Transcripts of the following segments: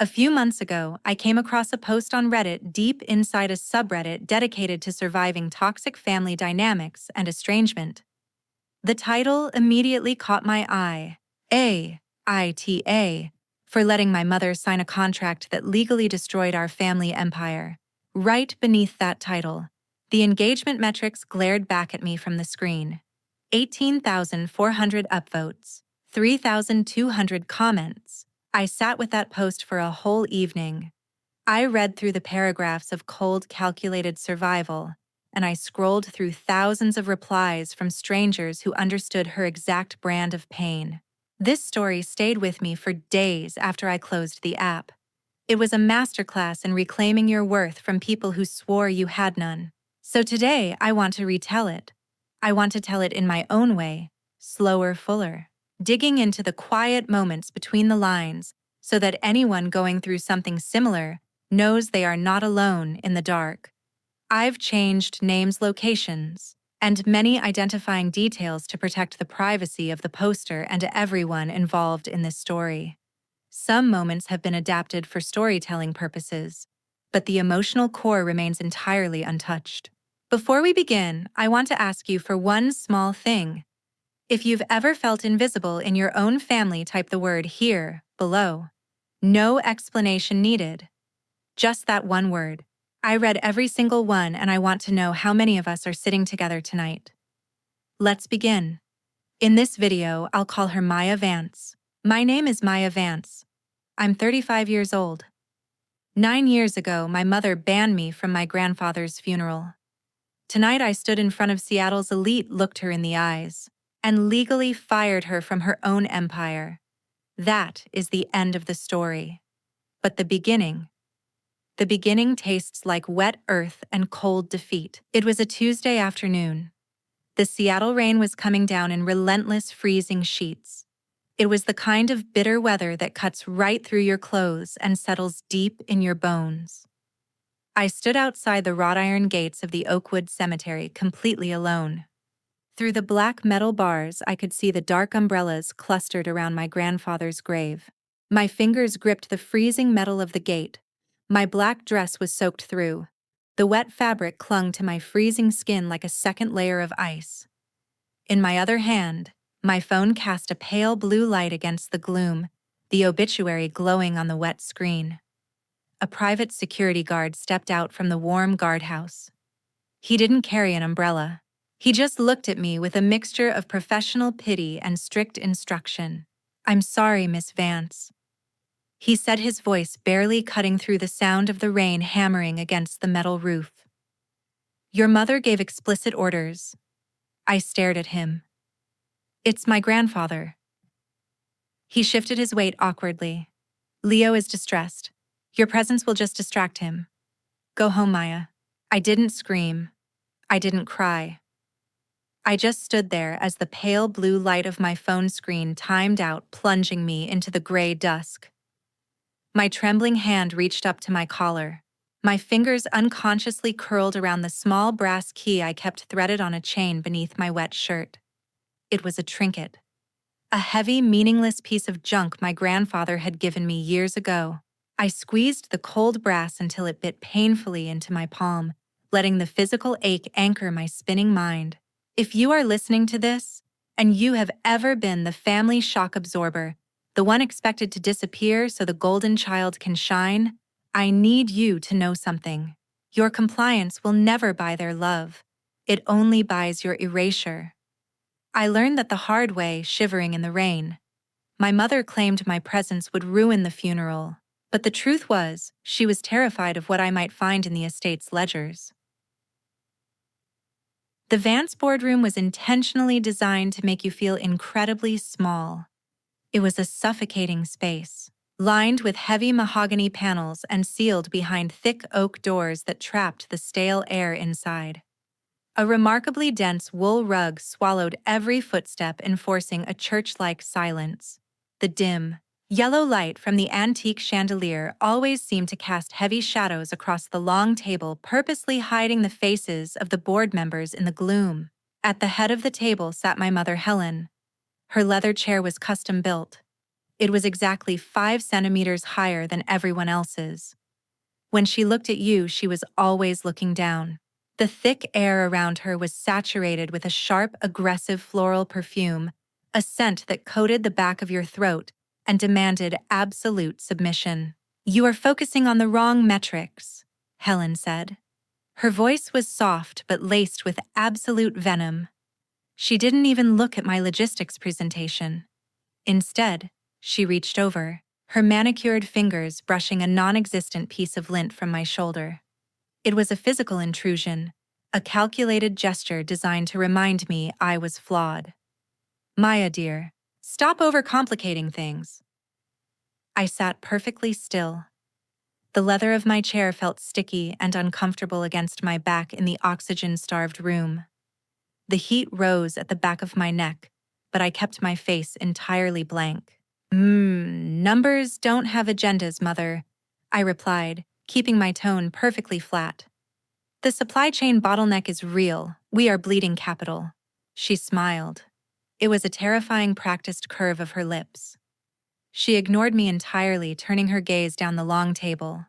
A few months ago, I came across a post on Reddit deep inside a subreddit dedicated to surviving toxic family dynamics and estrangement. The title immediately caught my eye. AITA, for letting my mother sign a contract that legally destroyed our family empire. Right beneath that title, the engagement metrics glared back at me from the screen. 18,400 upvotes, 3,200 comments. I sat with that post for a whole evening. I read through the paragraphs of cold, calculated survival, and I scrolled through thousands of replies from strangers who understood her exact brand of pain. This story stayed with me for days after I closed the app. It was a masterclass in reclaiming your worth from people who swore you had none. So today, I want to retell it. I want to tell it in my own way, slower, fuller, digging into the quiet moments between the lines so that anyone going through something similar knows they are not alone in the dark. I've changed names, locations, and many identifying details to protect the privacy of the poster and everyone involved in this story. Some moments have been adapted for storytelling purposes, but the emotional core remains entirely untouched. Before we begin, I want to ask you for one small thing. If you've ever felt invisible in your own family, type the word "here" below. No explanation needed. Just that one word. I read every single one, and I want to know how many of us are sitting together tonight. Let's begin. In this video, I'll call her Maya Vance. My name is Maya Vance. I'm 35 years old. 9 years ago, my mother banned me from my grandfather's funeral. Tonight, I stood in front of Seattle's elite, looked her in the eyes, and legally fired her from her own empire. That is the end of the story. But the beginning tastes like wet earth and cold defeat. It was a Tuesday afternoon. The Seattle rain was coming down in relentless, freezing sheets. It was the kind of bitter weather that cuts right through your clothes and settles deep in your bones. I stood outside the wrought iron gates of the Oakwood Cemetery completely alone. Through the black metal bars, I could see the dark umbrellas clustered around my grandfather's grave. My fingers gripped the freezing metal of the gate. My black dress was soaked through. The wet fabric clung to my freezing skin like a second layer of ice. In my other hand, my phone cast a pale blue light against the gloom, the obituary glowing on the wet screen. A private security guard stepped out from the warm guardhouse. He didn't carry an umbrella. He just looked at me with a mixture of professional pity and strict instruction. "I'm sorry, Miss Vance," he said, his voice barely cutting through the sound of the rain hammering against the metal roof. "Your mother gave explicit orders." I stared at him. "It's my grandfather." He shifted his weight awkwardly. "Leo is distressed. Your presence will just distract him. Go home, Maya." I didn't scream. I didn't cry. I just stood there as the pale blue light of my phone screen timed out, plunging me into the gray dusk. My trembling hand reached up to my collar. My fingers unconsciously curled around the small brass key I kept threaded on a chain beneath my wet shirt. It was a trinket. A heavy, meaningless piece of junk my grandfather had given me years ago. I squeezed the cold brass until it bit painfully into my palm, letting the physical ache anchor my spinning mind. If you are listening to this, and you have ever been the family shock absorber, the one expected to disappear so the golden child can shine, I need you to know something. Your compliance will never buy their love. It only buys your erasure. I learned that the hard way, shivering in the rain. My mother claimed my presence would ruin the funeral, but the truth was, she was terrified of what I might find in the estate's ledgers. The Vance boardroom was intentionally designed to make you feel incredibly small. It was a suffocating space, lined with heavy mahogany panels and sealed behind thick oak doors that trapped the stale air inside. A remarkably dense wool rug swallowed every footstep, enforcing a church-like silence. The dim, yellow light from the antique chandelier always seemed to cast heavy shadows across the long table, purposely hiding the faces of the board members in the gloom. At the head of the table sat my mother, Helen. Her leather chair was custom-built. It was exactly 5 centimeters higher than everyone else's. When she looked at you, she was always looking down. The thick air around her was saturated with a sharp, aggressive floral perfume, a scent that coated the back of your throat and demanded absolute submission. "You are focusing on the wrong metrics," Helen said. Her voice was soft but laced with absolute venom. She didn't even look at my logistics presentation. Instead, she reached over, her manicured fingers brushing a non-existent piece of lint from my shoulder. It was a physical intrusion, a calculated gesture designed to remind me I was flawed. "Maya, dear, stop overcomplicating things." I sat perfectly still. The leather of my chair felt sticky and uncomfortable against my back in the oxygen-starved room. The heat rose at the back of my neck, but I kept my face entirely blank. Numbers don't have agendas, Mother," I replied, keeping my tone perfectly flat. "The supply chain bottleneck is real. We are bleeding capital." She smiled. It was a terrifying practiced curve of her lips. She ignored me entirely, turning her gaze down the long table.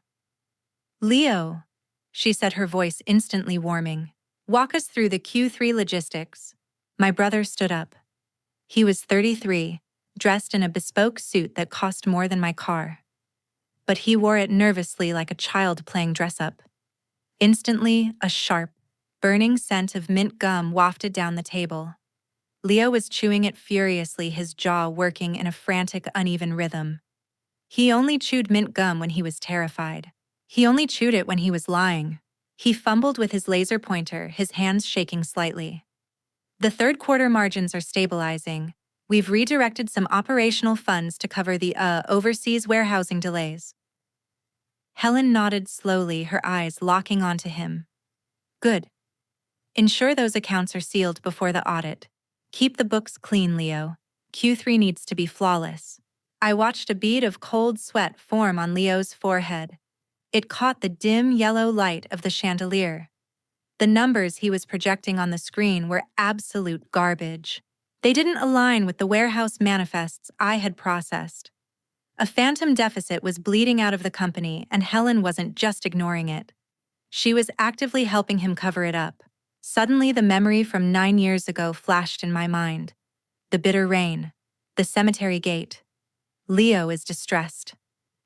"Leo," she said, her voice instantly warming. "Walk us through the Q3 logistics." My brother stood up. He was 33, dressed in a bespoke suit that cost more than my car. But he wore it nervously like a child playing dress-up. Instantly, a sharp, burning scent of mint gum wafted down the table. Leo was chewing it furiously, his jaw working in a frantic, uneven rhythm. He only chewed mint gum when he was terrified. He only chewed it when he was lying. He fumbled with his laser pointer, his hands shaking slightly. "The third quarter margins are stabilizing. We've redirected some operational funds to cover the overseas warehousing delays." Helen nodded slowly, her eyes locking onto him. "Good. Ensure those accounts are sealed before the audit. Keep the books clean, Leo. Q3 needs to be flawless." I watched a bead of cold sweat form on Leo's forehead. It caught the dim yellow light of the chandelier. The numbers he was projecting on the screen were absolute garbage. They didn't align with the warehouse manifests I had processed. A phantom deficit was bleeding out of the company, and Helen wasn't just ignoring it. She was actively helping him cover it up. Suddenly, the memory from 9 years ago flashed in my mind. The bitter rain. The cemetery gate. "Leo is distressed.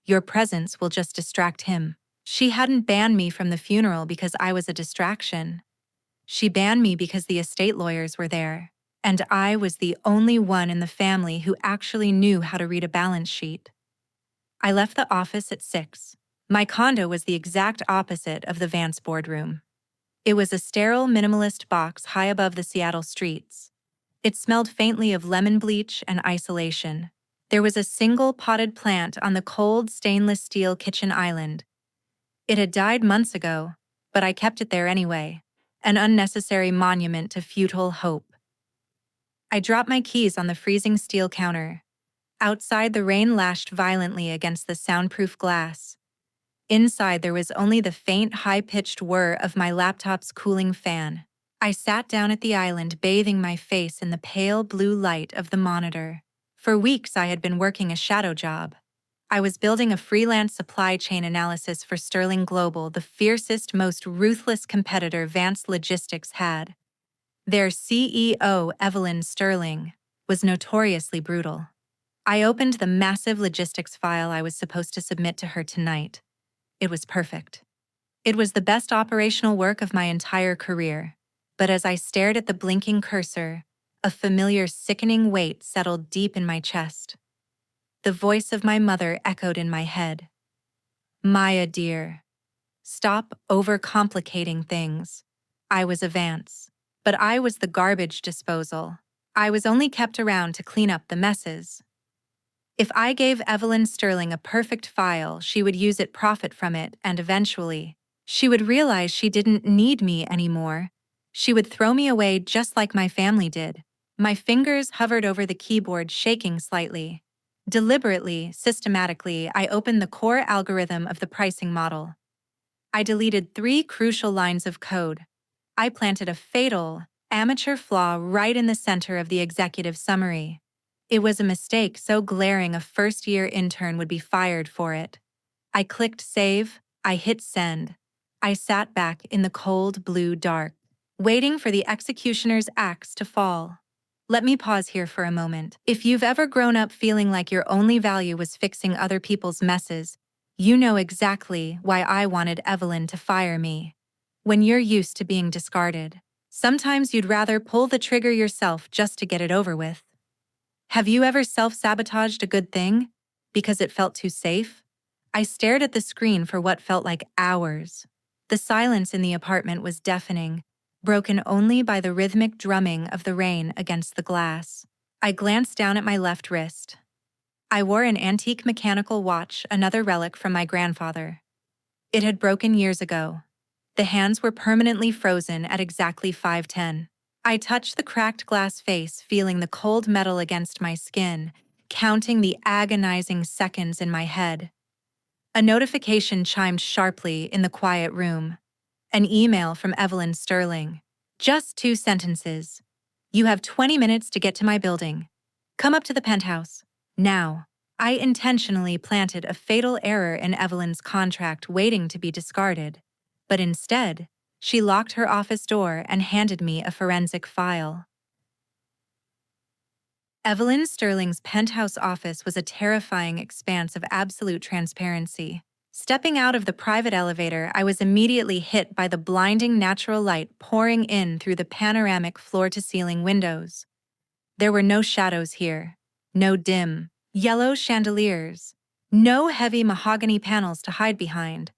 Your presence will just distract him." She hadn't banned me from the funeral because I was a distraction. She banned me because the estate lawyers were there, and I was the only one in the family who actually knew how to read a balance sheet. I left the office at 6. My condo was the exact opposite of the Vance boardroom. It was a sterile, minimalist box high above the Seattle streets. It smelled faintly of lemon bleach and isolation. There was a single potted plant on the cold stainless steel kitchen island. It had died months ago, but I kept it there anyway, an unnecessary monument to futile hope. I dropped my keys on the freezing steel counter. Outside, the rain lashed violently against the soundproof glass. Inside, there was only the faint, high-pitched whir of my laptop's cooling fan. I sat down at the island, bathing my face in the pale blue light of the monitor. For weeks, I had been working a shadow job. I was building a freelance supply chain analysis for Sterling Global, the fiercest, most ruthless competitor Vance Logistics had. Their CEO, Evelyn Sterling, was notoriously brutal. I opened the massive logistics file I was supposed to submit to her tonight. It was perfect. It was the best operational work of my entire career. But as I stared at the blinking cursor, a familiar, sickening weight settled deep in my chest. The voice of my mother echoed in my head. "Maya, dear, stop overcomplicating things." I was a Vance, but I was the garbage disposal. I was only kept around to clean up the messes. If I gave Evelyn Sterling a perfect file, she would use it, profit from it, and eventually, she would realize she didn't need me anymore. She would throw me away just like my family did. My fingers hovered over the keyboard, shaking slightly. Deliberately, systematically, I opened the core algorithm of the pricing model. I deleted 3 crucial lines of code. I planted a fatal, amateur flaw right in the center of the executive summary. It was a mistake so glaring a first-year intern would be fired for it. I clicked save, I hit send. I sat back in the cold blue dark, waiting for the executioner's axe to fall. Let me pause here for a moment. If you've ever grown up feeling like your only value was fixing other people's messes, you know exactly why I wanted Evelyn to fire me. When you're used to being discarded, sometimes you'd rather pull the trigger yourself just to get it over with. Have you ever self-sabotaged a good thing because it felt too safe? I stared at the screen for what felt like hours. The silence in the apartment was deafening, broken only by the rhythmic drumming of the rain against the glass. I glanced down at my left wrist. I wore an antique mechanical watch, another relic from my grandfather. It had broken years ago. The hands were permanently frozen at exactly 5:10. I touched the cracked glass face, feeling the cold metal against my skin, counting the agonizing seconds in my head. A notification chimed sharply in the quiet room. An email from Evelyn Sterling. Just 2 sentences. You have 20 minutes to get to my building. Come up to the penthouse. Now. I intentionally planted a fatal error in Evelyn's contract waiting to be discarded, but instead, she locked her office door and handed me a forensic file. Evelyn Sterling's penthouse office was a terrifying expanse of absolute transparency. Stepping out of the private elevator, I was immediately hit by the blinding natural light pouring in through the panoramic floor-to-ceiling windows. There were no shadows here, no dim, yellow chandeliers, no heavy mahogany panels to hide behind.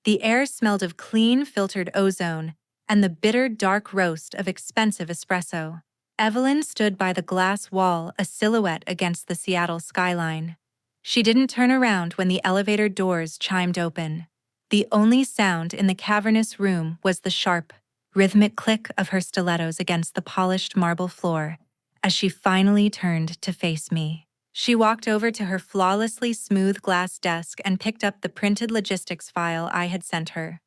The air smelled of clean, filtered ozone and the bitter, dark roast of expensive espresso. Evelyn stood by the glass wall, a silhouette against the Seattle skyline. She didn't turn around when the elevator doors chimed open. The only sound in the cavernous room was the sharp, rhythmic click of her stilettos against the polished marble floor as she finally turned to face me. She walked over to her flawlessly smooth glass desk and picked up the printed logistics file I had sent her.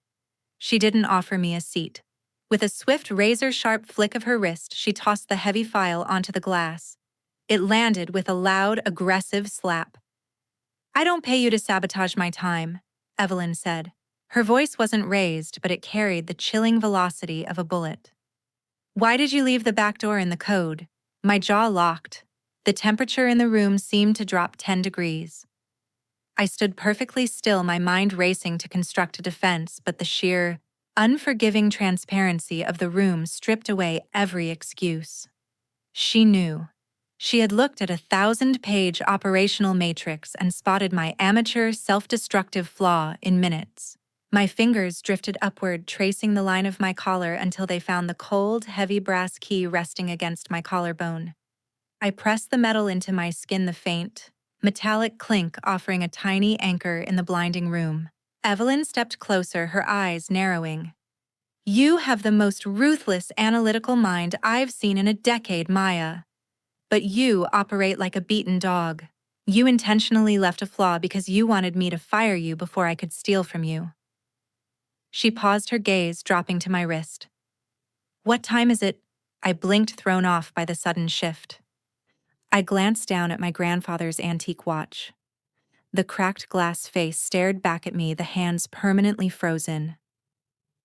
She didn't offer me a seat. With a swift, razor-sharp flick of her wrist, she tossed the heavy file onto the glass. It landed with a loud, aggressive slap. "I don't pay you to sabotage my time," Evelyn said. Her voice wasn't raised, but it carried the chilling velocity of a bullet. "Why did you leave the back door in the code?" My jaw locked. The temperature in the room seemed to drop 10 degrees. I stood perfectly still, my mind racing to construct a defense, but the sheer, unforgiving transparency of the room stripped away every excuse. She knew. She had looked at a 1,000-page operational matrix and spotted my amateur, self-destructive flaw in minutes. My fingers drifted upward, tracing the line of my collar until they found the cold, heavy brass key resting against my collarbone. I pressed the metal into my skin, the faint, metallic clink offering a tiny anchor in the blinding room. Evelyn stepped closer, her eyes narrowing. "You have the most ruthless analytical mind I've seen in a decade, Maya. But you operate like a beaten dog. You intentionally left a flaw because you wanted me to fire you before I could steal from you." She paused, her gaze dropping to my wrist. "What time is it?" I blinked, thrown off by the sudden shift. I glanced down at my grandfather's antique watch. The cracked glass face stared back at me, the hands permanently frozen.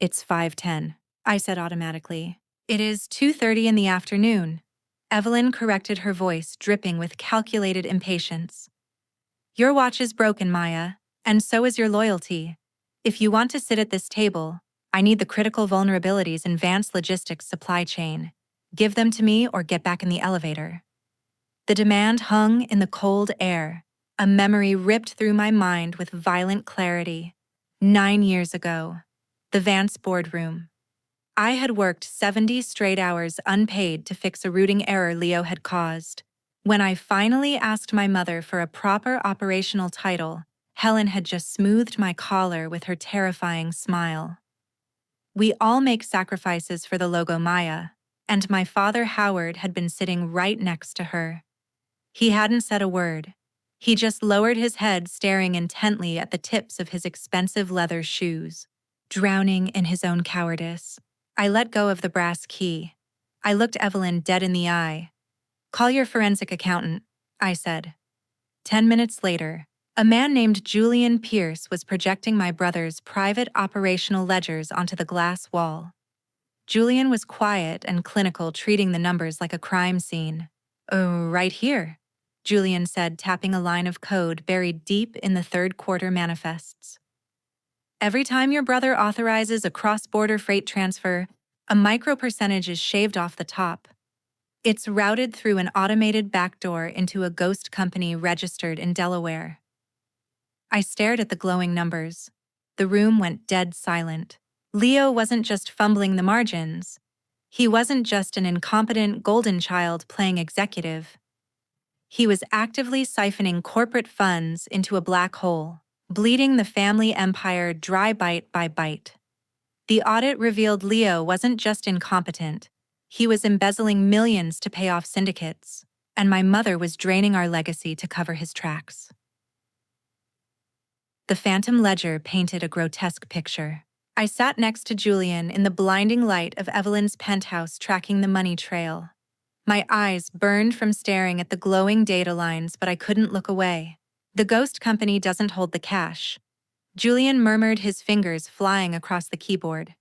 "It's 5:10, I said automatically. "It is 2:30 in the afternoon. Evelyn corrected, her voice dripping with calculated impatience. "Your watch is broken, Maya, and so is your loyalty. If you want to sit at this table, I need the critical vulnerabilities in Vance Logistics' supply chain. Give them to me or get back in the elevator." The demand hung in the cold air. A memory ripped through my mind with violent clarity. 9 years ago, the Vance boardroom. I had worked 70 straight hours unpaid to fix a routing error Leo had caused. When I finally asked my mother for a proper operational title, Helen had just smoothed my collar with her terrifying smile. "We all make sacrifices for the logo, Maya," and my father Howard had been sitting right next to her. He hadn't said a word. He just lowered his head, staring intently at the tips of his expensive leather shoes, drowning in his own cowardice. I let go of the brass key. I looked Evelyn dead in the eye. "Call your forensic accountant." I said. 10 minutes later, a man named Julian Pierce was projecting my brother's private operational ledgers onto the glass wall. Julian was quiet and clinical, treating the numbers like a crime scene. "Oh, right here," Julian said, tapping a line of code buried deep in the third quarter manifests. "Every time your brother authorizes a cross-border freight transfer, a micro percentage is shaved off the top. It's routed through an automated backdoor into a ghost company registered in Delaware." I stared at the glowing numbers. The room went dead silent. Leo wasn't just fumbling the margins. He wasn't just an incompetent golden child playing executive. He was actively siphoning corporate funds into a black hole, bleeding the family empire dry bite by bite. The audit revealed Leo wasn't just incompetent. He was embezzling millions to pay off syndicates, and my mother was draining our legacy to cover his tracks. The phantom ledger painted a grotesque picture. I sat next to Julian in the blinding light of Evelyn's penthouse, tracking the money trail. My eyes burned from staring at the glowing data lines, but I couldn't look away. "The ghost company doesn't hold the cash," Julian murmured, his fingers flying across the keyboard.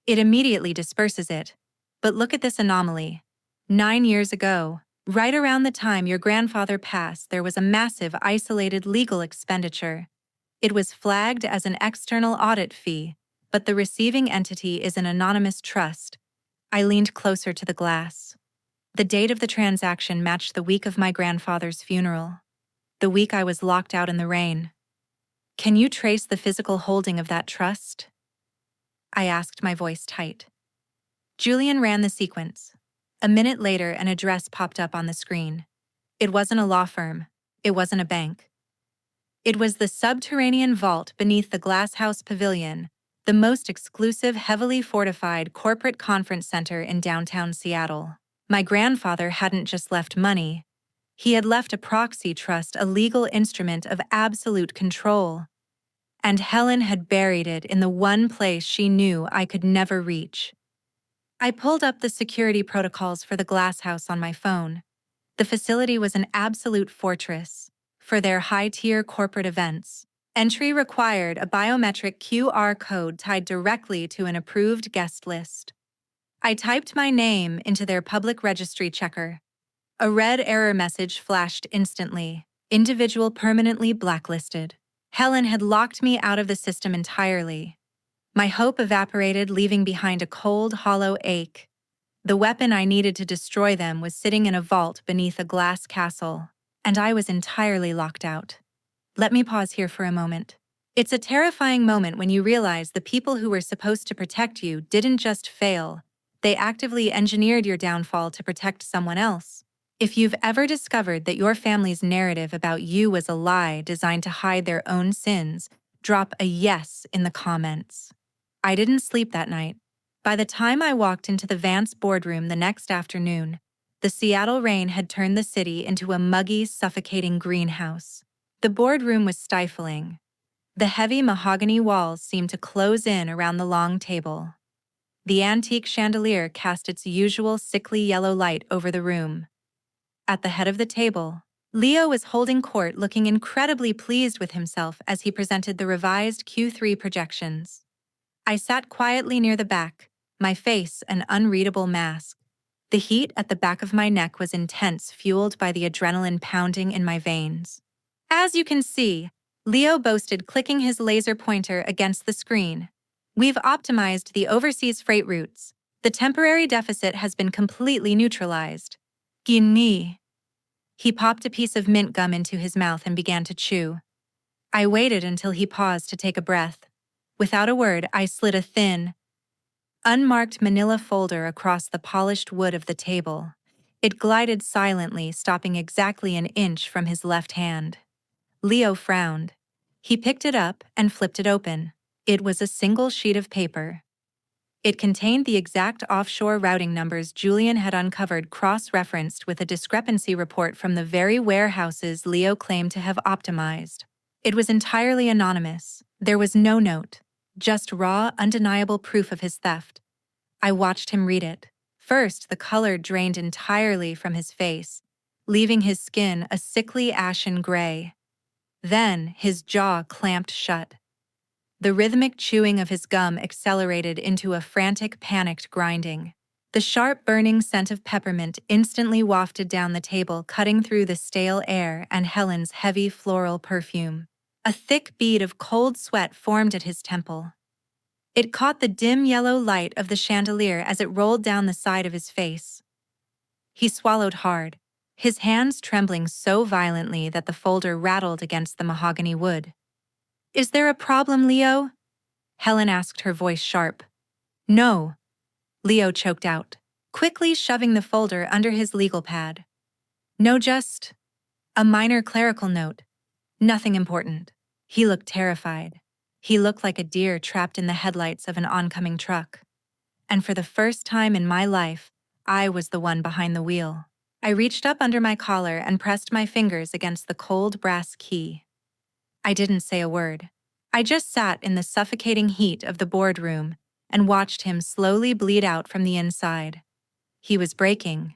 "It immediately disperses it. But look at this anomaly. 9 years ago, right around the time your grandfather passed, there was a massive isolated legal expenditure. It was flagged as an external audit fee, but the receiving entity is an anonymous trust." I leaned closer to the glass. The date of the transaction matched the week of my grandfather's funeral, the week I was locked out in the rain. "Can you trace the physical holding of that trust?" I asked, my voice tight. Julian ran the sequence. A minute later, an address popped up on the screen. It wasn't a law firm. It wasn't a bank. It was the subterranean vault beneath the Glasshouse Pavilion, the most exclusive, heavily fortified corporate conference center in downtown Seattle. My grandfather hadn't just left money. He had left a proxy trust, a legal instrument of absolute control. And Helen had buried it in the one place she knew I could never reach. I pulled up the security protocols for the Glasshouse on my phone. The facility was an absolute fortress. For their high-tier corporate events, entry required a biometric QR code tied directly to an approved guest list. I typed my name into their public registry checker. A red error message flashed instantly. "Individual permanently blacklisted." Helen had locked me out of the system entirely. My hope evaporated, leaving behind a cold, hollow ache. The weapon I needed to destroy them was sitting in a vault beneath a glass castle, and I was entirely locked out. Let me pause here for a moment. It's a terrifying moment when you realize the people who were supposed to protect you didn't just fail, they actively engineered your downfall to protect someone else. If you've ever discovered that your family's narrative about you was a lie designed to hide their own sins, drop a yes in the comments. I didn't sleep that night. By the time I walked into the Vance boardroom the next afternoon, the Seattle rain had turned the city into a muggy, suffocating greenhouse. The boardroom was stifling. The heavy mahogany walls seemed to close in around the long table. The antique chandelier cast its usual sickly yellow light over the room. At the head of the table, Leo was holding court, looking incredibly pleased with himself as he presented the revised Q3 projections. I sat quietly near the back, my face an unreadable mask. The heat at the back of my neck was intense, fueled by the adrenaline pounding in my veins. "As you can see," Leo boasted, clicking his laser pointer against the screen, "we've optimized the overseas freight routes. The temporary deficit has been completely neutralized." "Gimme." He popped a piece of mint gum into his mouth and began to chew. I waited until he paused to take a breath. Without a word, I slid a thin, unmarked manila folder across the polished wood of the table. It glided silently, stopping exactly an inch from his left hand. Leo frowned. He picked it up and flipped it open. It was a single sheet of paper. It contained the exact offshore routing numbers Julian had uncovered, cross-referenced with a discrepancy report from the very warehouses Leo claimed to have optimized. It was entirely anonymous. There was no note, just raw, undeniable proof of his theft. I watched him read it. First, the color drained entirely from his face. leaving his skin a sickly ashen gray. Then his jaw clamped shut. The rhythmic chewing of his gum accelerated into a frantic, panicked grinding. The sharp, burning scent of peppermint instantly wafted down the table, cutting through the stale air and Helen's heavy floral perfume. A thick bead of cold sweat formed at his temple. It caught the dim yellow light of the chandelier as it rolled down the side of his face. He swallowed hard, his hands trembling so violently that the folder rattled against the mahogany wood. "Is there a problem, Leo?" Helen asked, her voice sharp. "No," Leo choked out, quickly shoving the folder under his legal pad. "No, just a minor clerical note. Nothing important." He looked terrified. He looked like a deer trapped in the headlights of an oncoming truck. And for the first time in my life, I was the one behind the wheel. I reached up under my collar and pressed my fingers against the cold brass key. I didn't say a word. I just sat in the suffocating heat of the boardroom and watched him slowly bleed out from the inside. He was breaking.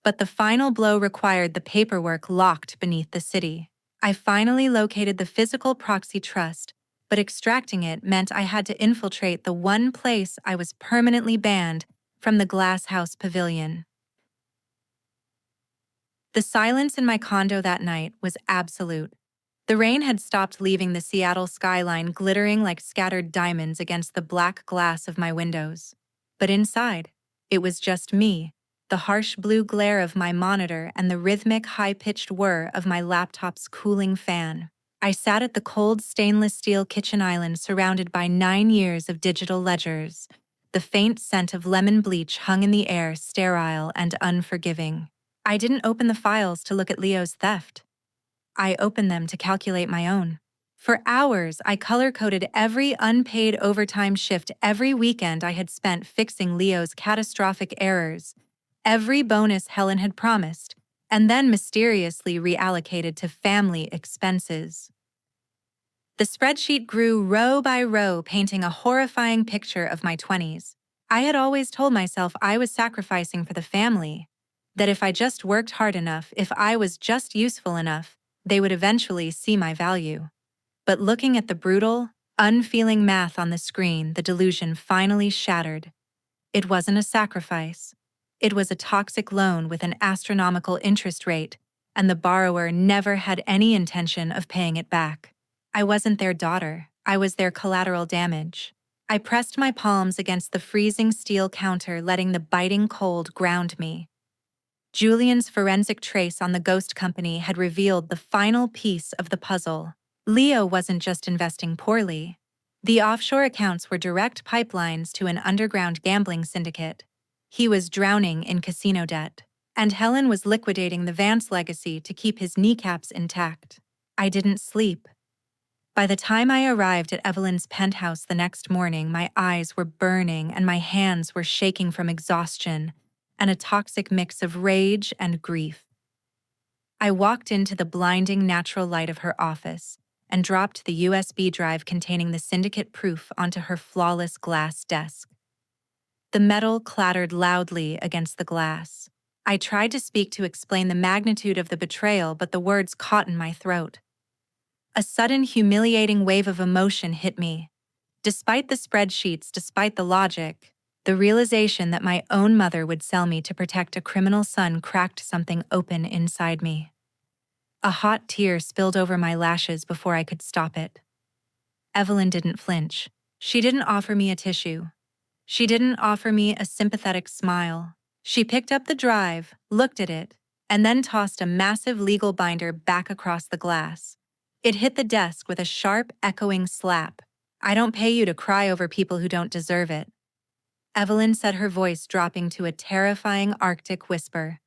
But the final blow required the paperwork locked beneath the city. I finally located the physical proxy trust, but extracting it meant I had to infiltrate the one place I was permanently banned from the Glass House Pavilion. The silence in my condo that night was absolute. The rain had stopped, leaving the Seattle skyline glittering like scattered diamonds against the black glass of my windows. But inside, it was just me, the harsh blue glare of my monitor and the rhythmic, high-pitched whir of my laptop's cooling fan. I sat at the cold stainless steel kitchen island surrounded by 9 years of digital ledgers. The faint scent of lemon bleach hung in the air, sterile and unforgiving. I didn't open the files to look at Leo's theft. I opened them to calculate my own. For hours, I color-coded every unpaid overtime shift, every weekend I had spent fixing Leo's catastrophic errors, every bonus Helen had promised, and then mysteriously reallocated to family expenses. The spreadsheet grew row by row, painting a horrifying picture of my 20s. I had always told myself I was sacrificing for the family, that if I just worked hard enough, if I was just useful enough, they would eventually see my value. But looking at the brutal, unfeeling math on the screen, the delusion finally shattered. It wasn't a sacrifice. It was a toxic loan with an astronomical interest rate, and the borrower never had any intention of paying it back. I wasn't their daughter. I was their collateral damage. I pressed my palms against the freezing steel counter, letting the biting cold ground me. Julian's forensic trace on the ghost company had revealed the final piece of the puzzle. Leo wasn't just investing poorly. The offshore accounts were direct pipelines to an underground gambling syndicate. He was drowning in casino debt, and Helen was liquidating the Vance legacy to keep his kneecaps intact. I didn't sleep. By the time I arrived at Evelyn's penthouse the next morning, my eyes were burning and my hands were shaking from exhaustion and a toxic mix of rage and grief. I walked into the blinding natural light of her office and dropped the USB drive containing the syndicate proof onto her flawless glass desk. The metal clattered loudly against the glass. I tried to speak to explain the magnitude of the betrayal, but the words caught in my throat. A sudden, humiliating wave of emotion hit me. Despite the spreadsheets, despite the logic, the realization that my own mother would sell me to protect a criminal son cracked something open inside me. A hot tear spilled over my lashes before I could stop it. Evelyn didn't flinch. She didn't offer me a tissue. She didn't offer me a sympathetic smile. She picked up the drive, looked at it, and then tossed a massive legal binder back across the glass. It hit the desk with a sharp, echoing slap. "I don't pay you to cry over people who don't deserve it," Evelyn said, her voice dropping to a terrifying Arctic whisper.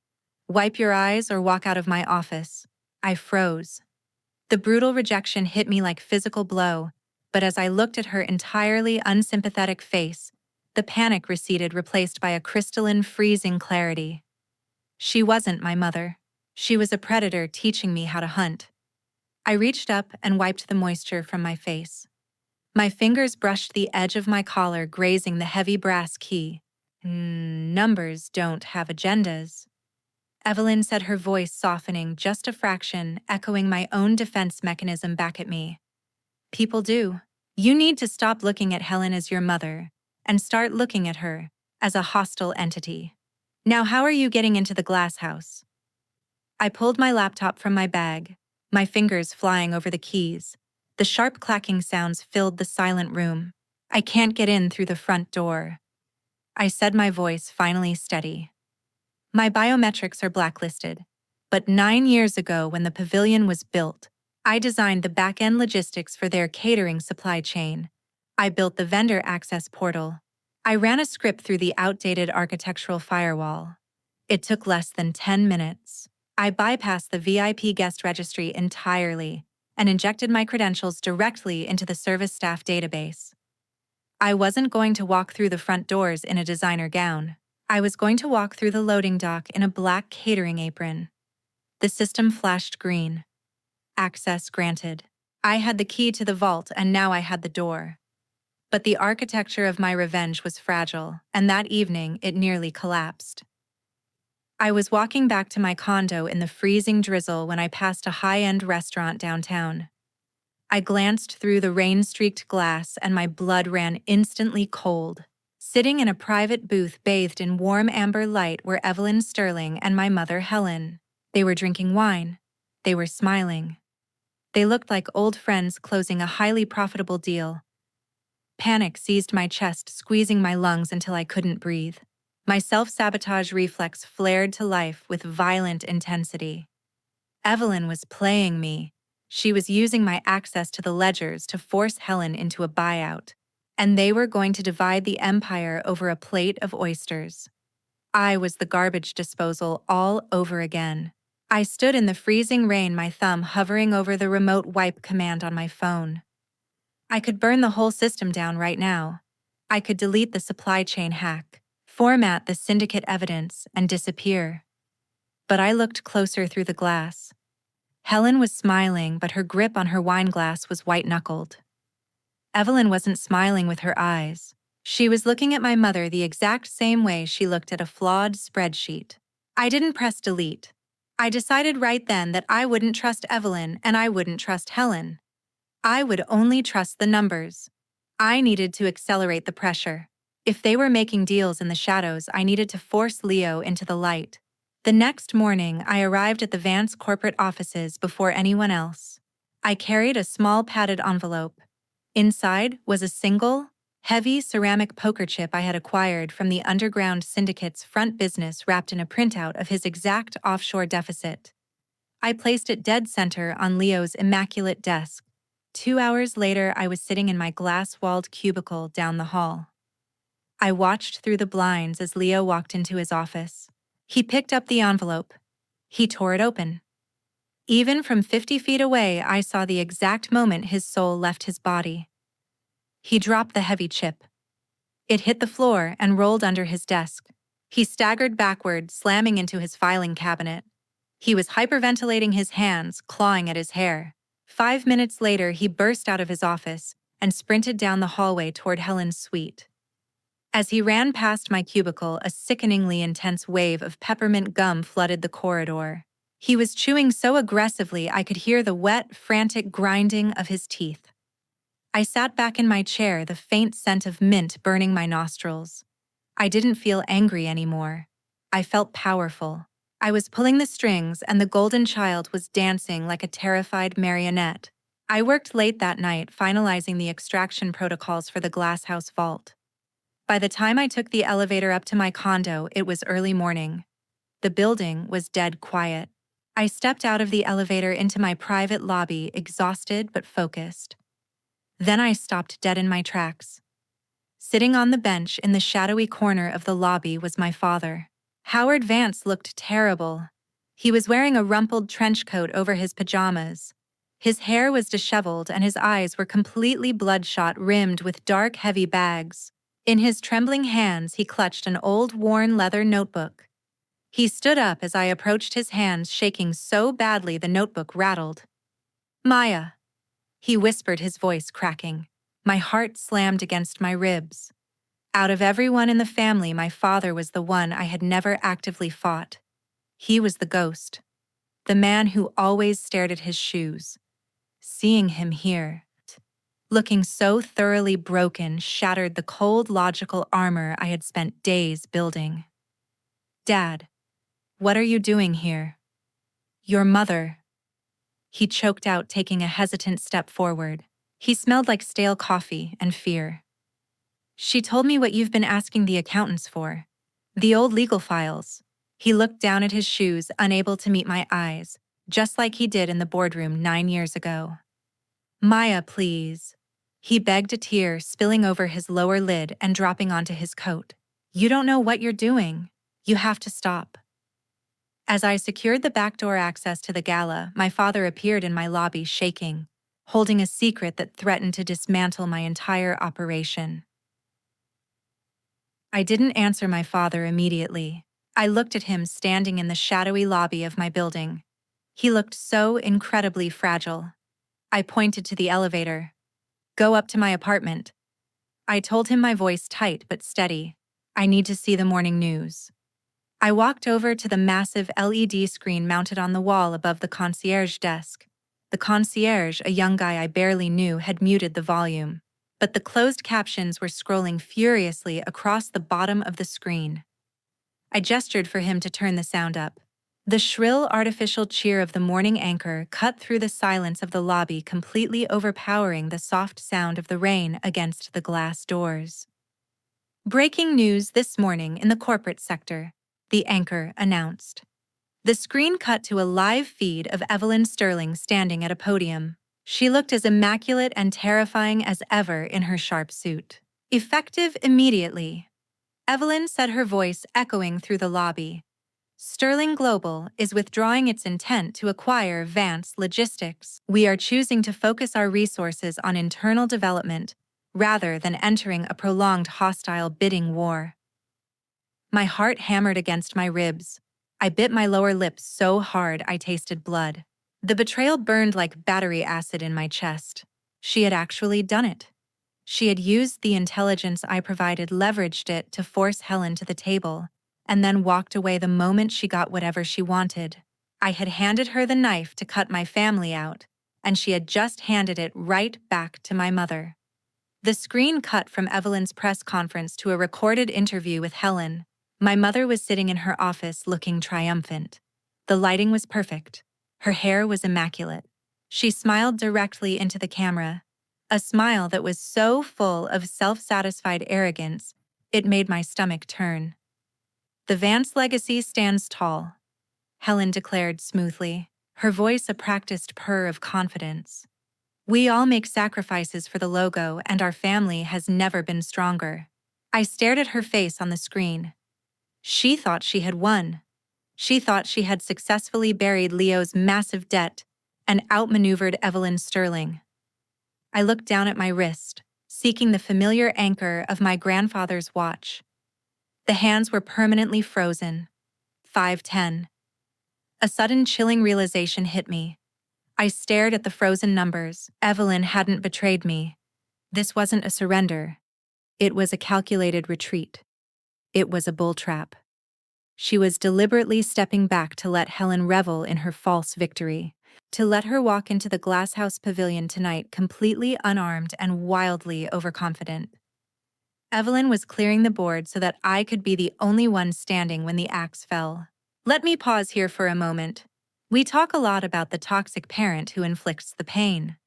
"Wipe your eyes or walk out of my office." I froze. The brutal rejection hit me like a physical blow, but as I looked at her entirely unsympathetic face, the panic receded, replaced by a crystalline, freezing clarity. She wasn't my mother. She was a predator teaching me how to hunt. I reached up and wiped the moisture from my face. My fingers brushed the edge of my collar, grazing the heavy brass key. Numbers don't have agendas. Evelyn said, her voice softening just a fraction, echoing my own defense mechanism back at me. People do. You need to stop looking at Helen as your mother and start looking at her as a hostile entity. Now, how are you getting into the glass house? I pulled my laptop from my bag, my fingers flying over the keys. The sharp clacking sounds filled the silent room. I can't get in through the front door, I said, my voice finally steady. My biometrics are blacklisted, but 9 years ago when the pavilion was built, I designed the back-end logistics for their catering supply chain. I built the vendor access portal. I ran a script through the outdated architectural firewall. It took less than 10 minutes. I bypassed the VIP guest registry entirely and injected my credentials directly into the service staff database. I wasn't going to walk through the front doors in a designer gown. I was going to walk through the loading dock in a black catering apron. The system flashed green. Access granted. I had the key to the vault and now I had the door. But the architecture of my revenge was fragile, and that evening it nearly collapsed. I was walking back to my condo in the freezing drizzle when I passed a high-end restaurant downtown. I glanced through the rain-streaked glass and my blood ran instantly cold. Sitting in a private booth bathed in warm amber light were Evelyn Sterling and my mother Helen. They were drinking wine. They were smiling. They looked like old friends closing a highly profitable deal. Panic seized my chest, squeezing my lungs until I couldn't breathe. My self-sabotage reflex flared to life with violent intensity. Evelyn was playing me. She was using my access to the ledgers to force Helen into a buyout, and they were going to divide the empire over a plate of oysters. I was the garbage disposal all over again. I stood in the freezing rain, my thumb hovering over the remote wipe command on my phone. I could burn the whole system down right now. I could delete the supply chain hack, format the syndicate evidence, and disappear. But I looked closer through the glass. Helen was smiling, but her grip on her wine glass was white-knuckled. Evelyn wasn't smiling with her eyes. She was looking at my mother the exact same way she looked at a flawed spreadsheet. I didn't press delete. I decided right then that I wouldn't trust Evelyn and I wouldn't trust Helen. I would only trust the numbers. I needed to accelerate the pressure. If they were making deals in the shadows, I needed to force Leo into the light. The next morning, I arrived at the Vance corporate offices before anyone else. I carried a small padded envelope. Inside was a single, heavy ceramic poker chip I had acquired from the underground syndicate's front business, wrapped in a printout of his exact offshore deficit. I placed it dead center on Leo's immaculate desk. 2 hours later, I was sitting in my glass-walled cubicle down the hall. I watched through the blinds as Leo walked into his office. He picked up the envelope. He tore it open. Even from 50 feet away, I saw the exact moment his soul left his body. He dropped the heavy chip. It hit the floor and rolled under his desk. He staggered backward, slamming into his filing cabinet. He was hyperventilating, his hands clawing at his hair. 5 minutes later, he burst out of his office and sprinted down the hallway toward Helen's suite. As he ran past my cubicle, a sickeningly intense wave of peppermint gum flooded the corridor. He was chewing so aggressively I could hear the wet, frantic grinding of his teeth. I sat back in my chair, the faint scent of mint burning my nostrils. I didn't feel angry anymore. I felt powerful. I was pulling the strings and the golden child was dancing like a terrified marionette. I worked late that night finalizing the extraction protocols for the glasshouse vault. By the time I took the elevator up to my condo, it was early morning. The building was dead quiet. I stepped out of the elevator into my private lobby, exhausted but focused. Then I stopped dead in my tracks. Sitting on the bench in the shadowy corner of the lobby was my father. Howard Vance looked terrible. He was wearing a rumpled trench coat over his pajamas. His hair was disheveled and his eyes were completely bloodshot, rimmed with dark, heavy bags. In his trembling hands, he clutched an old, worn leather notebook. He stood up as I approached, his hands shaking so badly the notebook rattled. "Maya," he whispered, his voice cracking. My heart slammed against my ribs. Out of everyone in the family, my father was the one I had never actively fought. He was the ghost, the man who always stared at his shoes. Seeing him here, looking so thoroughly broken, shattered the cold, logical armor I had spent days building. "Dad, what are you doing here?" "Your mother." He choked out, taking a hesitant step forward. He smelled like stale coffee and fear. "She told me what you've been asking the accountants for. The old legal files." He looked down at his shoes, unable to meet my eyes, just like he did in the boardroom 9 years ago. "Maya, please." He begged, a tear spilling over his lower lid and dropping onto his coat. "You don't know what you're doing. You have to stop." As I secured the backdoor access to the gala, my father appeared in my lobby, shaking, holding a secret that threatened to dismantle my entire operation. I didn't answer my father immediately. I looked at him standing in the shadowy lobby of my building. He looked so incredibly fragile. I pointed to the elevator. "Go up to my apartment." I told him, my voice tight but steady. "I need to see the morning news." I walked over to the massive LED screen mounted on the wall above the concierge desk. The concierge, a young guy I barely knew, had muted the volume, but the closed captions were scrolling furiously across the bottom of the screen. I gestured for him to turn the sound up. The shrill, artificial cheer of the morning anchor cut through the silence of the lobby, completely overpowering the soft sound of the rain against the glass doors. "Breaking news this morning in the corporate sector," the anchor announced. The screen cut to a live feed of Evelyn Sterling standing at a podium. She looked as immaculate and terrifying as ever in her sharp suit. "Effective immediately," Evelyn said, her voice echoing through the lobby. "Sterling Global is withdrawing its intent to acquire Vance Logistics. We are choosing to focus our resources on internal development rather than entering a prolonged hostile bidding war." My heart hammered against my ribs. I bit my lower lip so hard I tasted blood. The betrayal burned like battery acid in my chest. She had actually done it. She had used the intelligence I provided, leveraged it to force Helen to the table, and then walked away the moment she got whatever she wanted. I had handed her the knife to cut my family out, and she had just handed it right back to my mother. The screen cut from Evelyn's press conference to a recorded interview with Helen. My mother was sitting in her office looking triumphant. The lighting was perfect. Her hair was immaculate. She smiled directly into the camera, a smile that was so full of self-satisfied arrogance, it made my stomach turn. "The Vance legacy stands tall," Helen declared smoothly, her voice a practiced purr of confidence. "We all make sacrifices for the logo, and our family has never been stronger." I stared at her face on the screen. She thought she had won. She thought she had successfully buried Leo's massive debt and outmaneuvered Evelyn Sterling. I looked down at my wrist, seeking the familiar anchor of my grandfather's watch. The hands were permanently frozen. 5:10. A sudden chilling realization hit me. I stared at the frozen numbers. Evelyn hadn't betrayed me. This wasn't a surrender. It was a calculated retreat. It was a bull trap. She was deliberately stepping back to let Helen revel in her false victory, to let her walk into the Glasshouse Pavilion tonight completely unarmed and wildly overconfident. Evelyn was clearing the board so that I could be the only one standing when the axe fell. Let me pause here for a moment. We talk a lot about the toxic parent who inflicts the pain.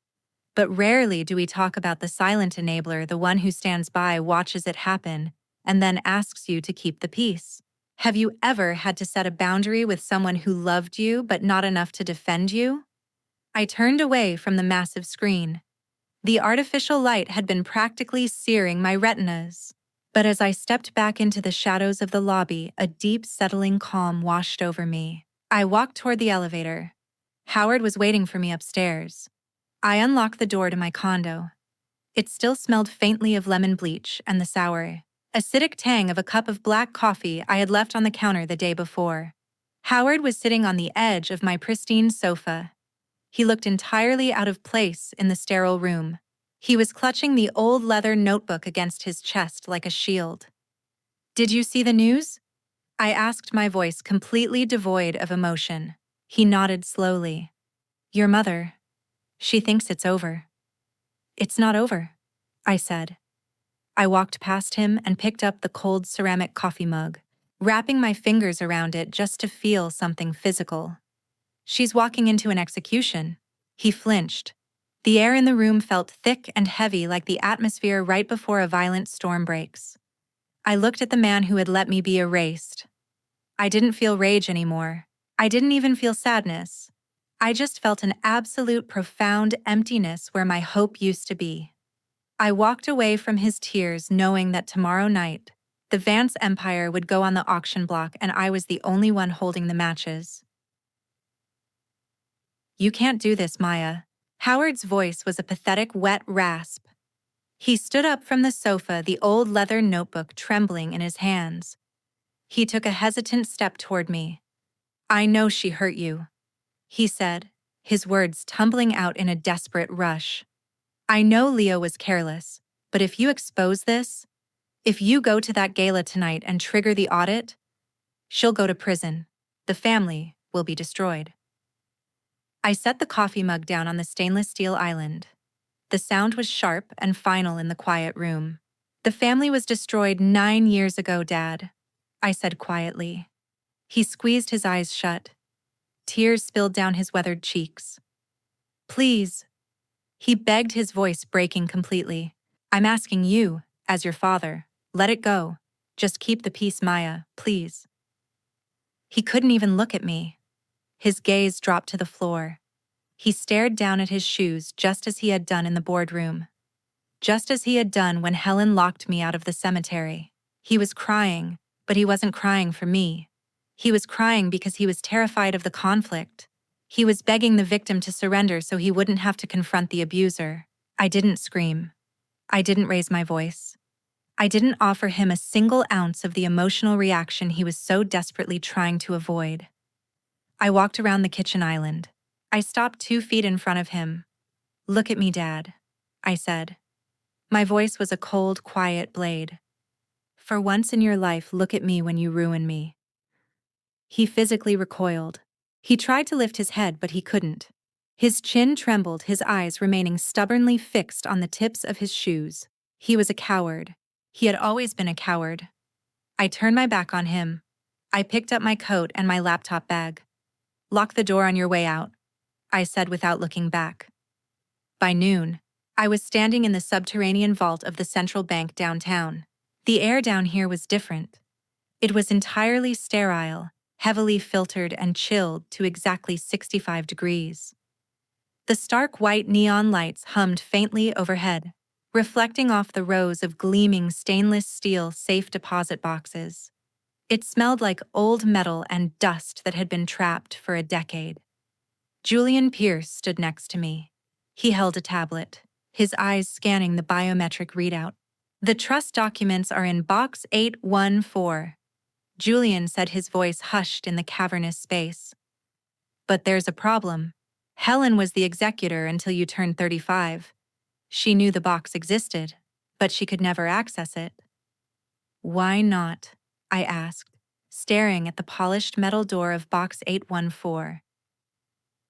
But rarely do we talk about the silent enabler, the one who stands by, watches it happen, and then asks you to keep the peace. Have you ever had to set a boundary with someone who loved you but not enough to defend you? I turned away from the massive screen. The artificial light had been practically searing my retinas. But as I stepped back into the shadows of the lobby, a deep, settling calm washed over me. I walked toward the elevator. Howard was waiting for me upstairs. I unlocked the door to my condo. It still smelled faintly of lemon bleach and the sour, acidic tang of a cup of black coffee I had left on the counter the day before. Howard was sitting on the edge of my pristine sofa. He looked entirely out of place in the sterile room. He was clutching the old leather notebook against his chest like a shield. "Did you see the news?" I asked, my voice completely devoid of emotion. He nodded slowly. Your mother. She thinks it's over. It's not over, I said. I walked past him and picked up the cold ceramic coffee mug, wrapping my fingers around it just to feel something physical. She's walking into an execution. He flinched. The air in the room felt thick and heavy, like the atmosphere right before a violent storm breaks. I looked at the man who had let me be erased. I didn't feel rage anymore. I didn't even feel sadness. I just felt an absolute profound emptiness where my hope used to be. I walked away from his tears knowing that tomorrow night, the Vance Empire would go on the auction block and I was the only one holding the matches. You can't do this, Maya. Howard's voice was a pathetic, wet rasp. He stood up from the sofa, the old leather notebook trembling in his hands. He took a hesitant step toward me. I know she hurt you, he said, his words tumbling out in a desperate rush. I know Leo was careless, but if you expose this, if you go to that gala tonight and trigger the audit, she'll go to prison. The family will be destroyed. I set the coffee mug down on the stainless steel island. The sound was sharp and final in the quiet room. The family was destroyed 9 years ago, Dad, I said quietly. He squeezed his eyes shut. Tears spilled down his weathered cheeks. Please, he begged, his voice breaking completely. I'm asking you, as your father, let it go. Just keep the peace, Maya, please. He couldn't even look at me. His gaze dropped to the floor. He stared down at his shoes just as he had done in the boardroom. Just as he had done when Helen locked me out of the cemetery. He was crying, but he wasn't crying for me. He was crying because he was terrified of the conflict. He was begging the victim to surrender so he wouldn't have to confront the abuser. I didn't scream. I didn't raise my voice. I didn't offer him a single ounce of the emotional reaction he was so desperately trying to avoid. I walked around the kitchen island. I stopped 2 feet in front of him. Look at me, Dad, I said. My voice was a cold, quiet blade. For once in your life, look at me when you ruin me. He physically recoiled. He tried to lift his head, but he couldn't. His chin trembled, his eyes remaining stubbornly fixed on the tips of his shoes. He was a coward. He had always been a coward. I turned my back on him. I picked up my coat and my laptop bag. Lock the door on your way out, I said without looking back. By noon, I was standing in the subterranean vault of the central bank downtown. The air down here was different. It was entirely sterile, heavily filtered and chilled to exactly 65 degrees. The stark white neon lights hummed faintly overhead, reflecting off the rows of gleaming stainless steel safe deposit boxes. It smelled like old metal and dust that had been trapped for a decade. Julian Pierce stood next to me. He held a tablet, his eyes scanning the biometric readout. The trust documents are in box 814. Julian said, his voice hushed in the cavernous space. But there's a problem. Helen was the executor until you turned 35. She knew the box existed, but she could never access it. Why not? I asked, staring at the polished metal door of box 814.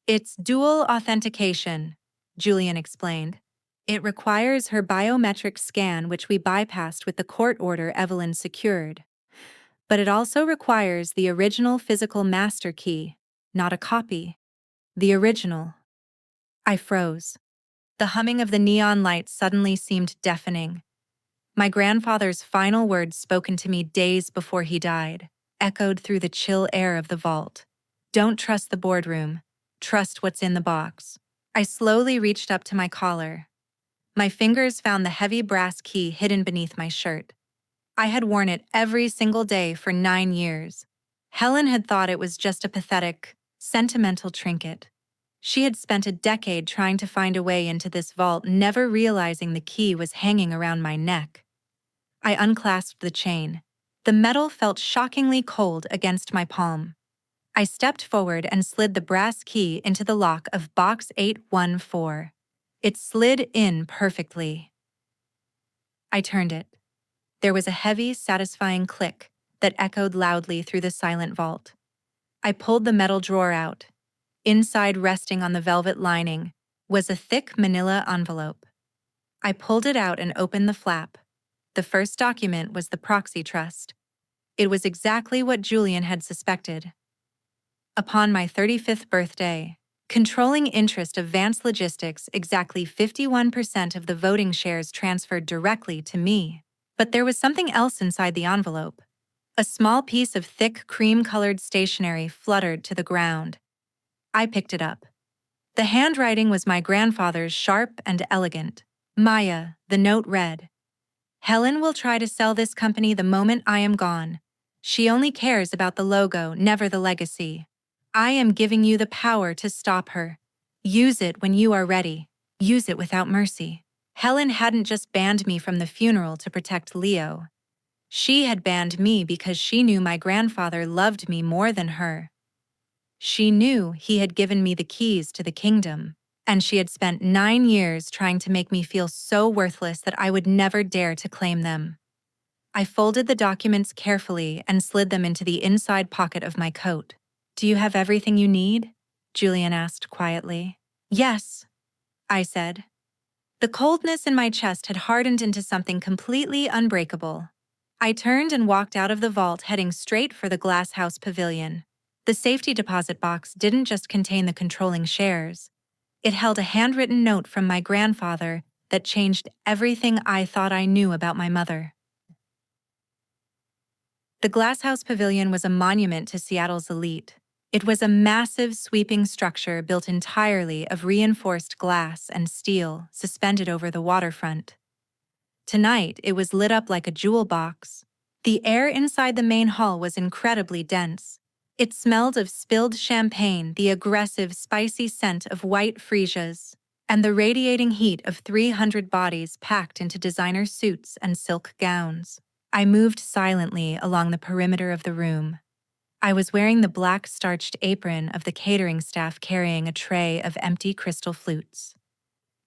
It's dual authentication, Julian explained. It requires her biometric scan, which we bypassed with the court order Evelyn secured. But it also requires the original physical master key, not a copy. The original. I froze. The humming of the neon lights suddenly seemed deafening. My grandfather's final words, spoken to me days before he died, echoed through the chill air of the vault. Don't trust the boardroom. Trust what's in the box. I slowly reached up to my collar. My fingers found the heavy brass key hidden beneath my shirt. I had worn it every single day for 9 years. Helen had thought it was just a pathetic, sentimental trinket. She had spent a decade trying to find a way into this vault, never realizing the key was hanging around my neck. I unclasped the chain. The metal felt shockingly cold against my palm. I stepped forward and slid the brass key into the lock of box 814. It slid in perfectly. I turned it. There was a heavy, satisfying click, that echoed loudly through the silent vault. I pulled the metal drawer out. Inside, resting on the velvet lining, was a thick manila envelope. I pulled it out and opened the flap. The first document was the proxy trust. It was exactly what Julian had suspected. Upon my 35th birthday, controlling interest of Vance Logistics, exactly 51% of the voting shares transferred directly to me. But there was something else inside the envelope. A small piece of thick cream-colored stationery fluttered to the ground. I picked it up. The handwriting was my grandfather's, sharp and elegant. Maya, the note read, "Helen will try to sell this company the moment I am gone. She only cares about the logo, never the legacy. I am giving you the power to stop her. Use it when you are ready. Use it without mercy." Helen hadn't just banned me from the funeral to protect Leo. She had banned me because she knew my grandfather loved me more than her. She knew he had given me the keys to the kingdom, and she had spent 9 years trying to make me feel so worthless that I would never dare to claim them. I folded the documents carefully and slid them into the inside pocket of my coat. "Do you have everything you need?" Julian asked quietly. "Yes," I said. The coldness in my chest had hardened into something completely unbreakable. I turned and walked out of the vault, heading straight for the glasshouse pavilion. The safety deposit box didn't just contain the controlling shares. It held a handwritten note from my grandfather that changed everything I thought I knew about my mother. The glasshouse pavilion was a monument to Seattle's elite. It was a massive, sweeping structure built entirely of reinforced glass and steel, suspended over the waterfront. Tonight, it was lit up like a jewel box. The air inside the main hall was incredibly dense. It smelled of spilled champagne, the aggressive, spicy scent of white freesias, and the radiating heat of 300 bodies packed into designer suits and silk gowns. I moved silently along the perimeter of the room. I was wearing the black starched apron of the catering staff, carrying a tray of empty crystal flutes.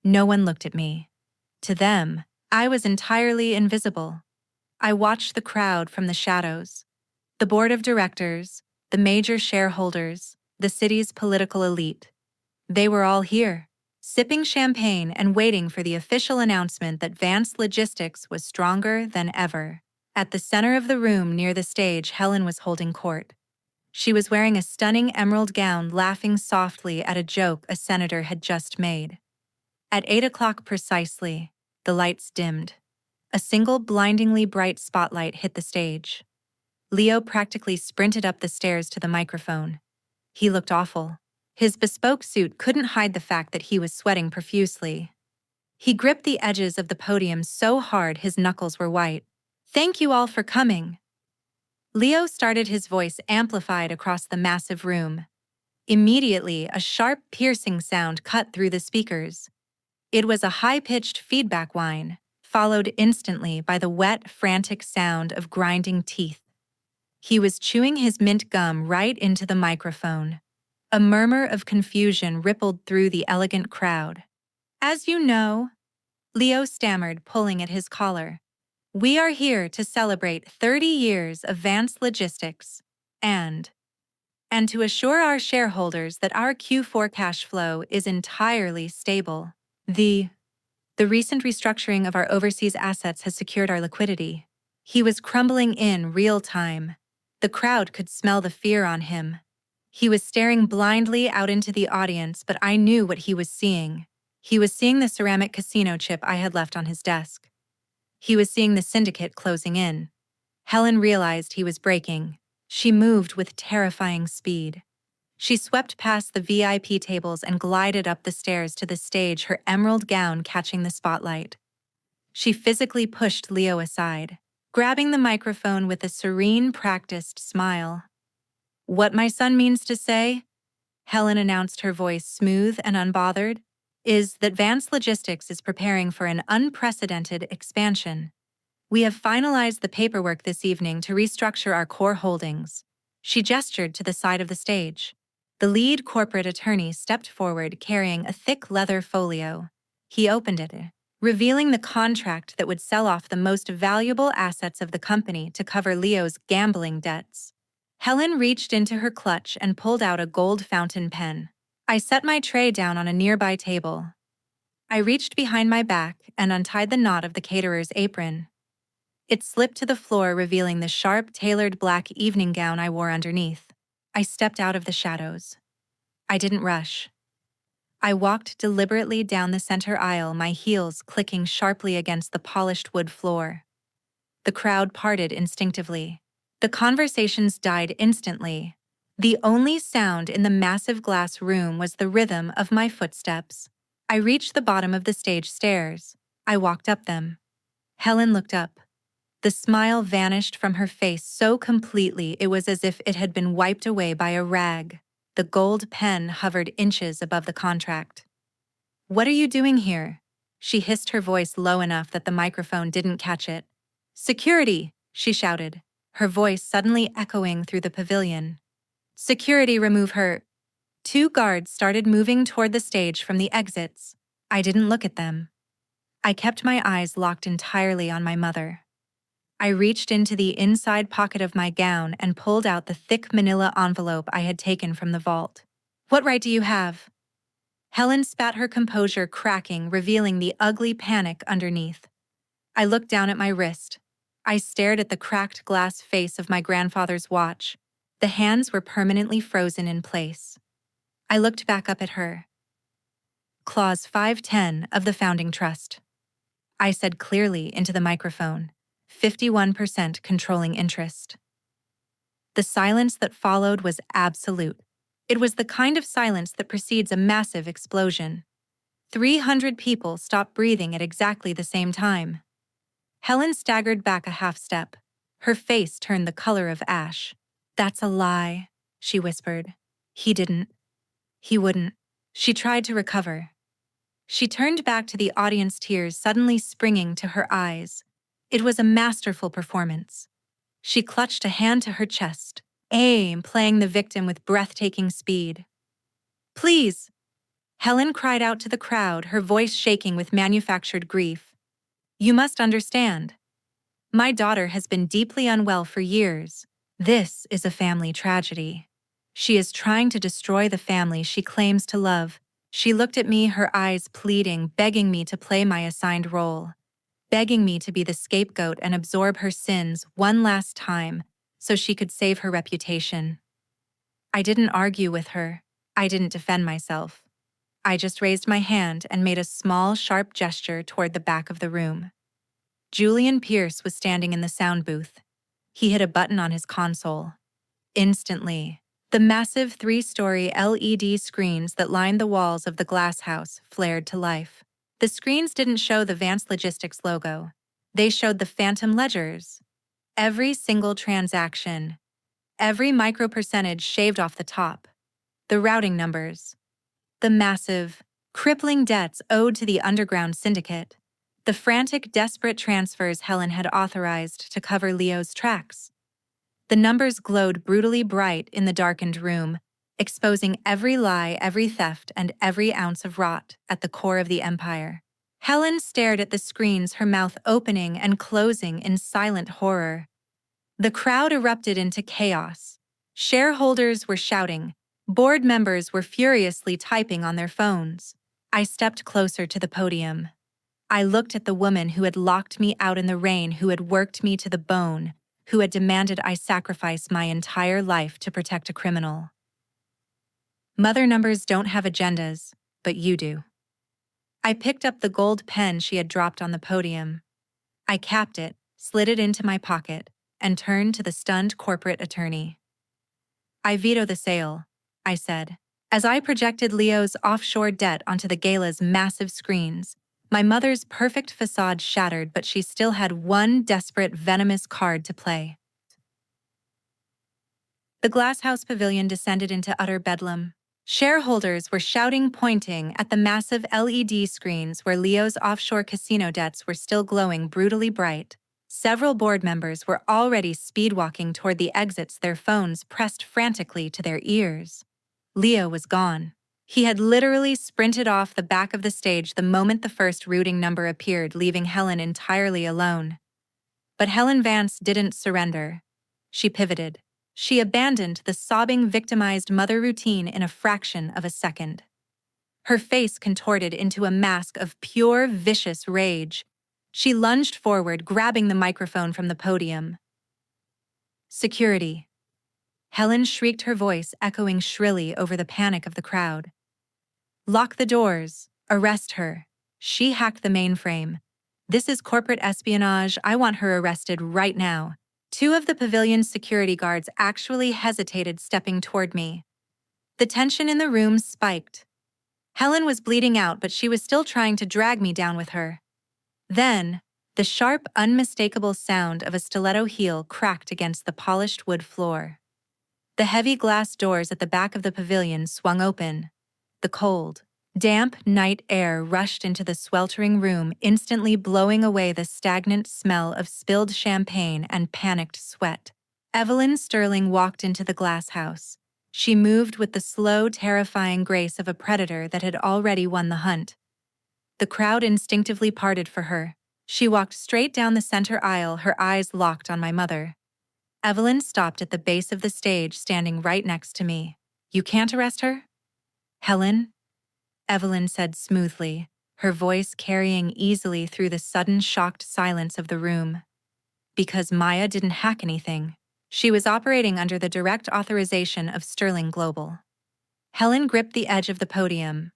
No one looked at me. To them, I was entirely invisible. I watched the crowd from the shadows. The board of directors, the major shareholders, the city's political elite. They were all here, sipping champagne and waiting for the official announcement that Vance Logistics was stronger than ever. At the center of the room near the stage, Helen was holding court. She was wearing a stunning emerald gown, laughing softly at a joke a senator had just made. At 8 o'clock precisely, the lights dimmed. A single blindingly bright spotlight hit the stage. Leo practically sprinted up the stairs to the microphone. He looked awful. His bespoke suit couldn't hide the fact that he was sweating profusely. He gripped the edges of the podium so hard his knuckles were white. "Thank you all for coming." Leo started, his voice amplified across the massive room. Immediately, a sharp, piercing sound cut through the speakers. It was a high-pitched feedback whine, followed instantly by the wet, frantic sound of grinding teeth. He was chewing his mint gum right into the microphone. A murmur of confusion rippled through the elegant crowd. "As you know," Leo stammered, pulling at his collar, "we are here to celebrate 30 years of Vance Logistics and to assure our shareholders that our Q4 cash flow is entirely stable. The recent restructuring of our overseas assets has secured our liquidity." He was crumbling in real time. The crowd could smell the fear on him. He was staring blindly out into the audience, but I knew what he was seeing. He was seeing the ceramic casino chip I had left on his desk. He was seeing the syndicate closing in. Helen realized he was breaking. She moved with terrifying speed. She swept past the VIP tables and glided up the stairs to the stage, her emerald gown catching the spotlight. She physically pushed Leo aside, grabbing the microphone with a serene, practiced smile. "What my son means to say," Helen announced, her voice smooth and unbothered, "is that Vance Logistics is preparing for an unprecedented expansion. We have finalized the paperwork this evening to restructure our core holdings." She gestured to the side of the stage. The lead corporate attorney stepped forward, carrying a thick leather folio. He opened it. revealing the contract that would sell off the most valuable assets of the company to cover Leo's gambling debts. Helen reached into her clutch and pulled out a gold fountain pen. I set my tray down on a nearby table. I reached behind my back and untied the knot of the caterer's apron. It slipped to the floor, revealing the sharp, tailored black evening gown I wore underneath. I stepped out of the shadows. I didn't rush. I walked deliberately down the center aisle, my heels clicking sharply against the polished wood floor. The crowd parted instinctively. The conversations died instantly. The only sound in the massive glass room was the rhythm of my footsteps. I reached the bottom of the stage stairs. I walked up them. Helen looked up. The smile vanished from her face so completely it was as if it had been wiped away by a rag. The gold pen hovered inches above the contract. "What are you doing here?" She hissed, her voice low enough that the microphone didn't catch it. "Security!" she shouted, her voice suddenly echoing through the pavilion. "Security, remove her!" 2 guards started moving toward the stage from the exits. I didn't look at them. I kept my eyes locked entirely on my mother. I reached into the inside pocket of my gown and pulled out the thick manila envelope I had taken from the vault. "What right do you have?" Helen spat, her composure cracking, revealing the ugly panic underneath. I looked down at my wrist. I stared at the cracked glass face of my grandfather's watch. The hands were permanently frozen in place. I looked back up at her. "Clause 510 of the Founding Trust," I said clearly into the microphone. 51% controlling interest. The silence that followed was absolute. It was the kind of silence that precedes a massive explosion. 300 people stopped breathing at exactly the same time. Helen staggered back a half step. Her face turned the color of ash. "That's a lie," she whispered. "He didn't. He wouldn't." She tried to recover. She turned back to the audience, tears suddenly springing to her eyes. It was a masterful performance. She clutched a hand to her chest, playing the victim with breathtaking speed. "Please!" Helen cried out to the crowd, her voice shaking with manufactured grief. "You must understand. My daughter has been deeply unwell for years. This is a family tragedy. She is trying to destroy the family she claims to love." She looked at me, her eyes pleading, begging me to play my assigned role, begging me to be the scapegoat and absorb her sins one last time so she could save her reputation. I didn't argue with her. I didn't defend myself. I just raised my hand and made a small, sharp gesture toward the back of the room. Julian Pierce was standing in the sound booth. He hit a button on his console. Instantly, the massive 3-story LED screens that lined the walls of the glass house flared to life. The screens didn't show the Vance Logistics logo. They showed the phantom ledgers. Every single transaction, every micro percentage shaved off the top. The routing numbers. The massive, crippling debts owed to the underground syndicate. The frantic, desperate transfers Helen had authorized to cover Leo's tracks. The numbers glowed brutally bright in the darkened room, exposing every lie, every theft, and every ounce of rot at the core of the empire. Helen stared at the screens, her mouth opening and closing in silent horror. The crowd erupted into chaos. Shareholders were shouting. Board members were furiously typing on their phones. I stepped closer to the podium. I looked at the woman who had locked me out in the rain, who had worked me to the bone, who had demanded I sacrifice my entire life to protect a criminal. "Mother numbers don't have agendas, but you do." I picked up the gold pen she had dropped on the podium. I capped it, slid it into my pocket, and turned to the stunned corporate attorney. "I veto the sale," I said. As I projected Leo's offshore debt onto the gala's massive screens, my mother's perfect facade shattered, but she still had one desperate, venomous card to play. The glasshouse pavilion descended into utter bedlam. Shareholders were shouting, pointing at the massive LED screens where Leo's offshore casino debts were still glowing brutally bright. Several board members were already speedwalking toward the exits, their phones pressed frantically to their ears. Leo was gone. He had literally sprinted off the back of the stage the moment the first routing number appeared, leaving Helen entirely alone. But Helen Vance didn't surrender. She pivoted. She abandoned the sobbing, victimized mother routine in a fraction of a second. Her face contorted into a mask of pure, vicious rage. She lunged forward, grabbing the microphone from the podium. "Security." Helen shrieked, her voice echoing shrilly over the panic of the crowd. "Lock the doors. Arrest her. She hacked the mainframe. This is corporate espionage. I want her arrested right now." Two of the pavilion's security guards actually hesitated, stepping toward me. The tension in the room spiked. Helen was bleeding out, but she was still trying to drag me down with her. Then, the sharp, unmistakable sound of a stiletto heel cracked against the polished wood floor. The heavy glass doors at the back of the pavilion swung open. The cold, damp night air rushed into the sweltering room, instantly blowing away the stagnant smell of spilled champagne and panicked sweat. Evelyn Sterling walked into the glass house. She moved with the slow, terrifying grace of a predator that had already won the hunt. The crowd instinctively parted for her. She walked straight down the center aisle, her eyes locked on my mother. Evelyn stopped at the base of the stage, standing right next to me. "You can't arrest her?" "Helen?" Evelyn said smoothly, her voice carrying easily through the sudden shocked silence of the room. "Because Maya didn't hack anything. She was operating under the direct authorization of Sterling Global." Helen gripped the edge of the podium.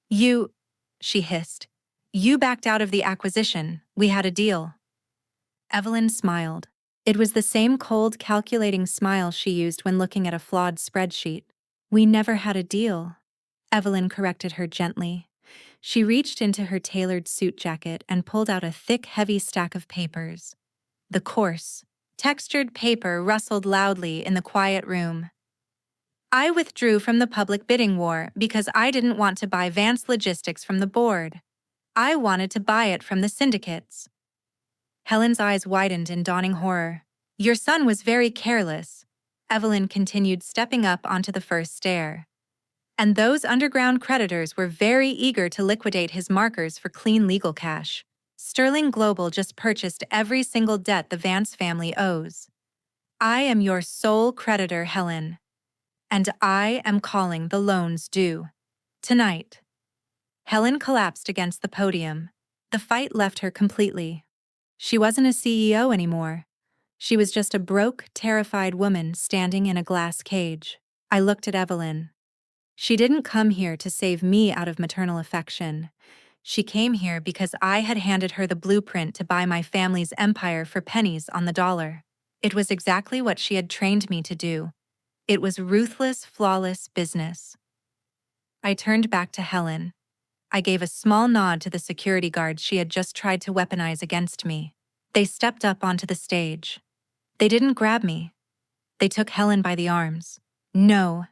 "You," she hissed, "you backed out of the acquisition. We had a deal." Evelyn smiled. It was the same cold, calculating smile she used when looking at a flawed spreadsheet. "We never had a deal," Evelyn corrected her gently. She reached into her tailored suit jacket and pulled out a thick, heavy stack of papers. The coarse, textured paper rustled loudly in the quiet room. "I withdrew from the public bidding war because I didn't want to buy Vance Logistics from the board. I wanted to buy it from the syndicates." Helen's eyes widened in dawning horror. "Your son was very careless," Evelyn continued, stepping up onto the first stair. "And those underground creditors were very eager to liquidate his markers for clean legal cash. Sterling Global just purchased every single debt the Vance family owes. I am your sole creditor, Helen. And I am calling the loans due. Tonight." Helen collapsed against the podium. The fight left her completely. She wasn't a CEO anymore. She was just a broke, terrified woman standing in a glass cage. I looked at Evelyn. She didn't come here to save me out of maternal affection. She came here because I had handed her the blueprint to buy my family's empire for pennies on the dollar. It was exactly what she had trained me to do. It was ruthless, flawless business. I turned back to Helen. I gave a small nod to the security guards she had just tried to weaponize against me. They stepped up onto the stage. They didn't grab me. They took Helen by the arms. "No."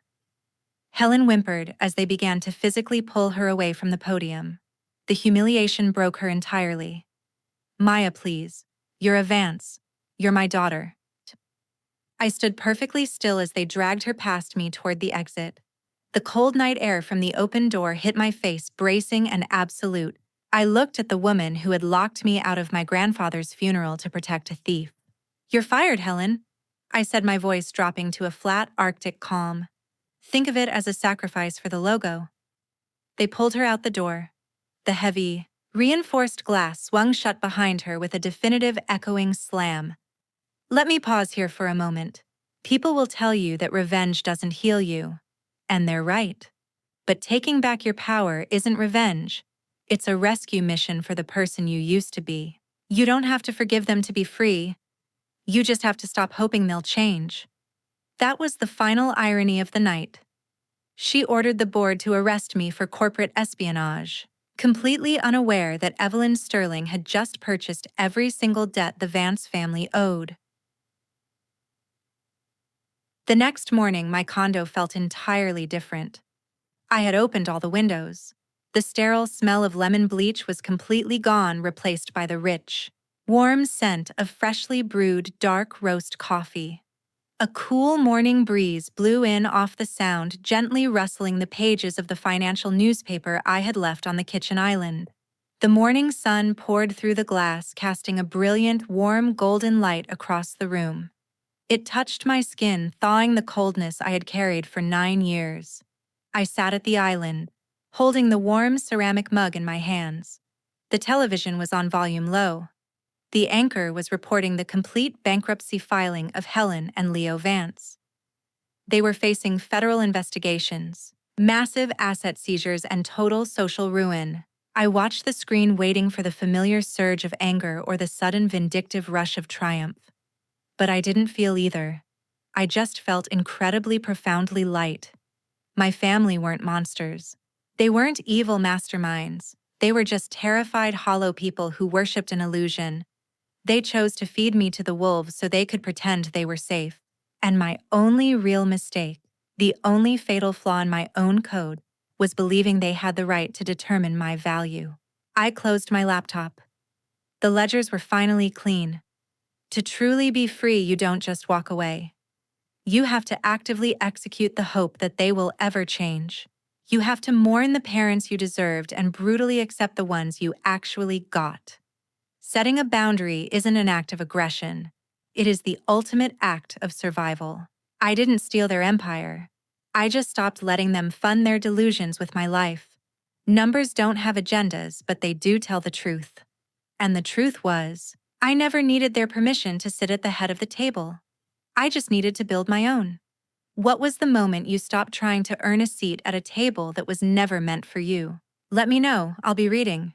Helen whimpered as they began to physically pull her away from the podium. The humiliation broke her entirely. "Maya, please. You're a Vance. You're my daughter." I stood perfectly still as they dragged her past me toward the exit. The cold night air from the open door hit my face, bracing and absolute. I looked at the woman who had locked me out of my grandfather's funeral to protect a thief. "You're fired, Helen," I said, my voice dropping to a flat, Arctic calm. "Think of it as a sacrifice for the logo." They pulled her out the door. The heavy, reinforced glass swung shut behind her with a definitive, echoing slam. Let me pause here for a moment. People will tell you that revenge doesn't heal you. And they're right. But taking back your power isn't revenge. It's a rescue mission for the person you used to be. You don't have to forgive them to be free. You just have to stop hoping they'll change. That was the final irony of the night. She ordered the board to arrest me for corporate espionage, completely unaware that Evelyn Sterling had just purchased every single debt the Vance family owed. The next morning, my condo felt entirely different. I had opened all the windows. The sterile smell of lemon bleach was completely gone, replaced by the rich, warm scent of freshly brewed dark roast coffee. A cool morning breeze blew in off the sound, gently rustling the pages of the financial newspaper I had left on the kitchen island. The morning sun poured through the glass, casting a brilliant, warm, golden light across the room. It touched my skin, thawing the coldness I had carried for 9 years. I sat at the island, holding the warm ceramic mug in my hands. The television was on volume low. The anchor was reporting the complete bankruptcy filing of Helen and Leo Vance. They were facing federal investigations, massive asset seizures, and total social ruin. I watched the screen, waiting for the familiar surge of anger or the sudden vindictive rush of triumph. But I didn't feel either. I just felt incredibly, profoundly light. My family weren't monsters. They weren't evil masterminds. They were just terrified, hollow people who worshipped an illusion. They chose to feed me to the wolves so they could pretend they were safe. And my only real mistake, the only fatal flaw in my own code, was believing they had the right to determine my value. I closed my laptop. The ledgers were finally clean. To truly be free, you don't just walk away. You have to actively execute the hope that they will ever change. You have to mourn the parents you deserved and brutally accept the ones you actually got. Setting a boundary isn't an act of aggression. It is the ultimate act of survival. I didn't steal their empire. I just stopped letting them fund their delusions with my life. Numbers don't have agendas, but they do tell the truth. And the truth was, I never needed their permission to sit at the head of the table. I just needed to build my own. What was the moment you stopped trying to earn a seat at a table that was never meant for you? Let me know, I'll be reading.